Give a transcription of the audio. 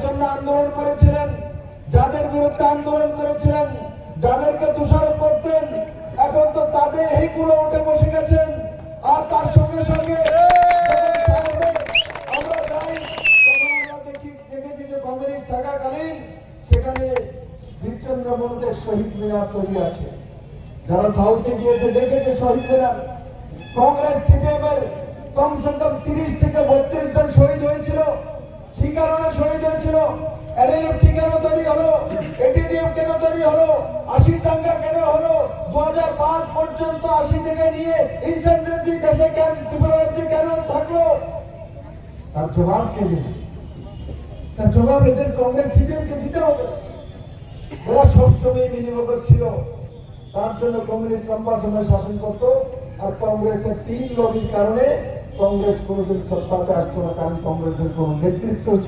জন্য আন্দোলন করেছিলেন, যাদের বিরুদ্ধে আন্দোলন করেছিলেন, যাদেরকে দোষারোপ করতেন, এখন তো তাদের এইগুলো উঠে বসে গেছেন। আর তার সঙ্গে সঙ্গে আমরা যাই, তখন আমরা দেখেছি যে কমিউনিস্ট থাকাকালীন সেখানে বীরচন্দ্র মনোদের শহীদ মিনার তৈরি আছে। যারা সাউথে গিয়েছে দেখেছে শহীদ মিনার। কংগ্রেস সিপিএম এর কমসে কম 30 থেকে 32 জন শহীদ হয়েছিল। কি কারণে শহীদ হয়েছিল? এনএলএফটি কেন তৈরি হলো? এটিডিএম কেন তৈরি হলো? 80 দাঙ্গা কেন হলো? 2005 পর্যন্ত 80 থেকে নিয়ে ইনসার্জেন্সি দেশে কেন, ত্রিপুরা রাজ্যে কেন থাকলো? তার জবাব কে দেবে? তার জবাব এদের কংগ্রেস সিপিএম কে দিতে হবে। ওরা সবসময় মিলিভোগ ছিল, তার জন্য কমিউনিস্ট লম্বা সময় শাসন করত। আর কংগ্রেসের 3 লবির কারণে কংগ্রেস কোনোদিন সত্তাতে আসতো না, কারণ কংগ্রেসের কোন নেতৃত্ব ছিল